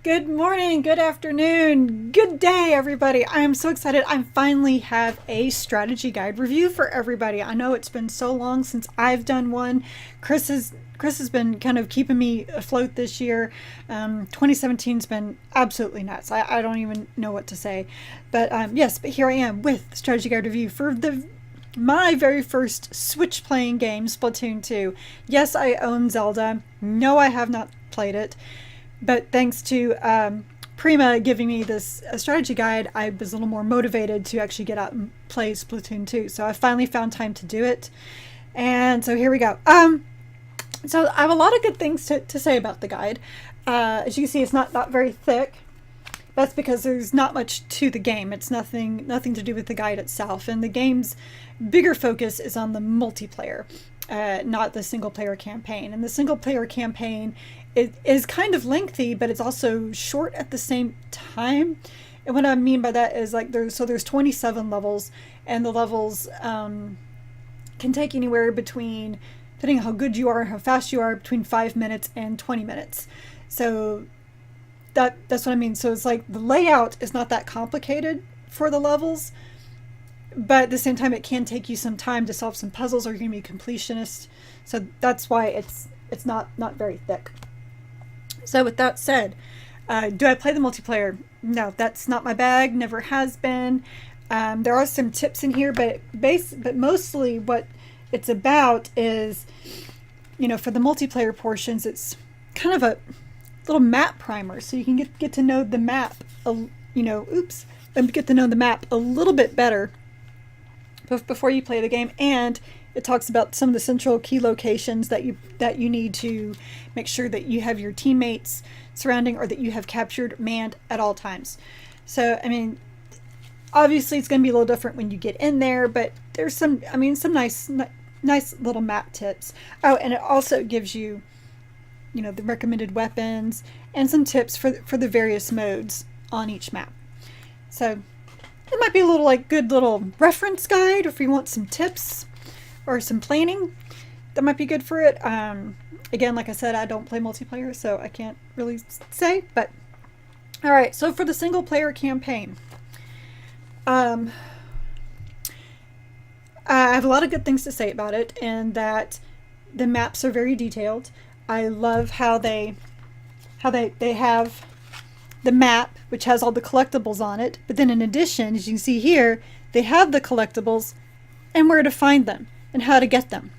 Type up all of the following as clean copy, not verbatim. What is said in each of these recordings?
Good morning, good afternoon, good day, everybody. I am so excited. I finally have a strategy guide review for everybody. I know it's been so long since I've done one. Chris has been kind of keeping me afloat this year. 2017's been absolutely nuts. I don't even know what to say. But yes, but here I am with the strategy guide review for my very first Switch playing game, Splatoon 2. Yes, I own Zelda. No, I have not played it. But thanks to Prima giving me this strategy guide, I was a little more motivated to actually get out and play Splatoon 2. So I finally found time to do it. And so here we go. So I have a lot of good things to say about the guide. As you can see, it's not very thick. That's because there's not much to the game. It's nothing to do with the guide itself. And the game's bigger focus is on the multiplayer, not the single player campaign. And the single player campaign is kind of lengthy, but it's also short at the same time. And what I mean by that is like there's 27 levels, and the levels can take anywhere between, depending on how good you are, how fast you are, between 5 minutes and 20 minutes. So that's what I mean. So it's like the layout is not that complicated for the levels, but at the same time it can take you some time to solve some puzzles, or you're gonna be a completionist. So that's why it's not very thick. So with that said, do I play the multiplayer? No, that's not my bag. Never has been. There are some tips in here, but mostly what it's about is, for the multiplayer portions, it's kind of a little map primer, so you can get to know the map. Get to know the map a little bit better before you play the game, and it talks about some of the central key locations that you need to make sure that you have your teammates surrounding, or that you have captured manned at all times. So, I mean, obviously it's going to be a little different when you get in there, but there's some nice little map tips. Oh, and it also gives you, the recommended weapons and some tips for the various modes on each map. So it might be a little good little reference guide if you want some tips or some planning. That might be good for it. Again, like I said, I don't play multiplayer, so I can't really say. But all right, so for the single player campaign, I have a lot of good things to say about it, and that the maps are very detailed. I love how they have the map, which has all the collectibles on it, but then in addition, as you can see here, they have the collectibles and where to find them and how to get them.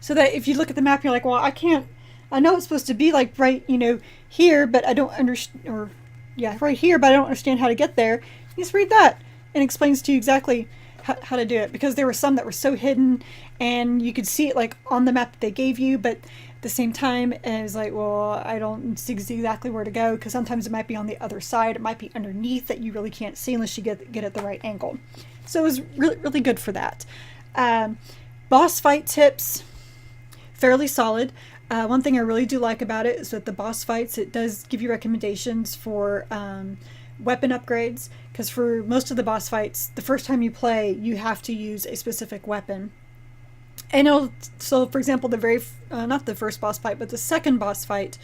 So that if you look at the map, you're like, well, I know it's supposed to be like right, here, but I don't understand, right here, but I don't understand how to get there. You just read that, and it explains to you exactly how to do it, because there were some that were so hidden and you could see it like on the map that they gave you, but at the same time it was like, well, I don't see exactly where to go, because sometimes it might be on the other side, it might be underneath that you really can't see unless you get at the right angle. So it was really, really good for that. Boss fight tips, fairly solid. One thing I really do like about it is that the boss fights, it does give you recommendations for weapon upgrades, because for most of the boss fights, the first time you play, you have to use a specific weapon. And so for example, not the first boss fight, but the second boss fight,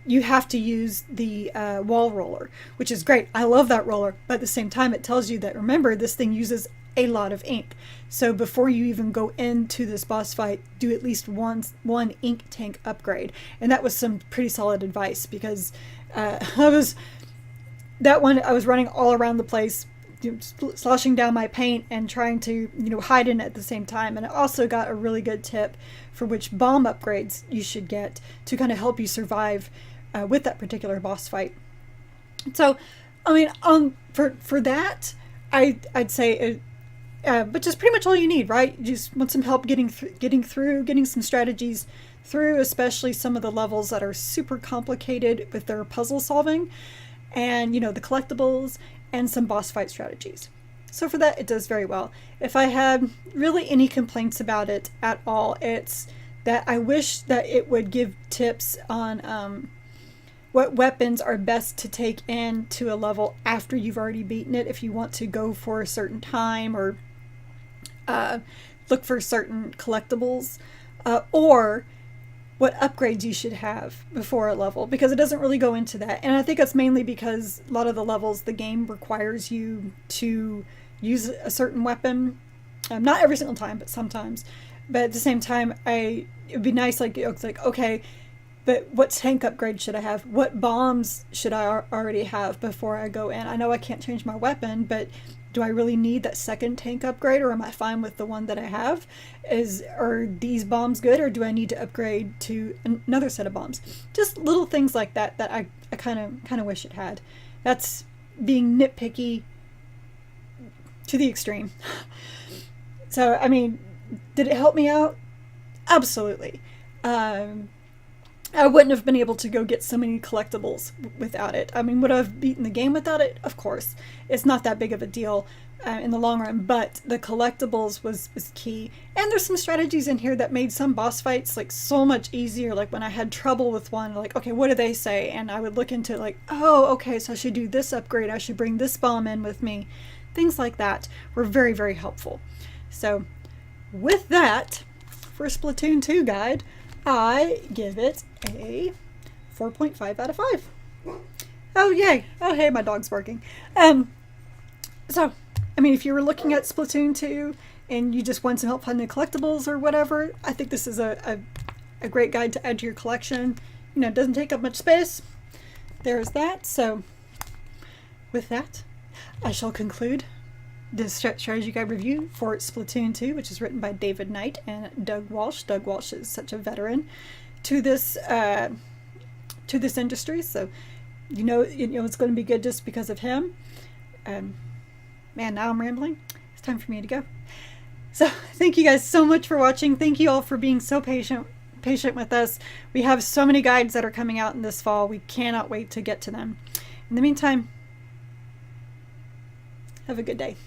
you have to use the wall roller, which is great. I love that roller, but at the same time, it tells you that, remember, this thing uses a lot of ink. So before you even go into this boss fight, do at least one ink tank upgrade. And that was some pretty solid advice, because I was running all around the place, sloshing down my paint and trying to hide in it at the same time. And I also got a really good tip for which bomb upgrades you should get to kind of help you survive with that particular boss fight. So, I mean, for that, I'd say but just pretty much all you need, right? You just want some help getting some strategies through, especially some of the levels that are super complicated with their puzzle solving, and the collectibles, and some boss fight strategies. So for that, it does very well. If I had really any complaints about it at all, it's that I wish that it would give tips on what weapons are best to take into a level after you've already beaten it, if you want to go for a certain time, or look for certain collectibles, or what upgrades you should have before a level, because it doesn't really go into that. And I think it's mainly because a lot of the levels, the game requires you to use a certain weapon. Not every single time, but sometimes. But at the same time, it'd be nice, like, it's like, okay, but what tank upgrade should I have? What bombs should I already have before I go in? I know I can't change my weapon, but do I really need that second tank upgrade, or am I fine with the one that I have? Are these bombs good, or do I need to upgrade to another set of bombs? Just little things like that that I kind of wish it had. That's being nitpicky to the extreme. So, I mean, did it help me out? Absolutely. I wouldn't have been able to go get so many collectibles without it. I mean, would I have beaten the game without it? Of course. It's not that big of a deal in the long run, but the collectibles was key. And there's some strategies in here that made some boss fights like so much easier. Like when I had trouble with one, like, okay, what do they say? And I would look into it like, oh, okay, so I should do this upgrade. I should bring this bomb in with me. Things like that were very, very helpful. So with that, for Splatoon 2 guide, I give it a 4.5 out of 5. Oh, yay. Oh, hey, my dog's barking. So, I mean, if you were looking at Splatoon 2 and you just want some help finding collectibles or whatever, I think this is a great guide to add to your collection. You know, it doesn't take up much space. There's that. So, with that, I shall conclude this strategy guide review for Splatoon 2, which is written by David Knight and Doug Walsh. Doug Walsh is such a veteran to this industry, so you know it's going to be good just because of him. Man, now I'm rambling. It's time for me to go. So thank you guys so much for watching. Thank you all for being so patient with us. We have so many guides that are coming out in this fall. We cannot wait to get to them. In the meantime, have a good day.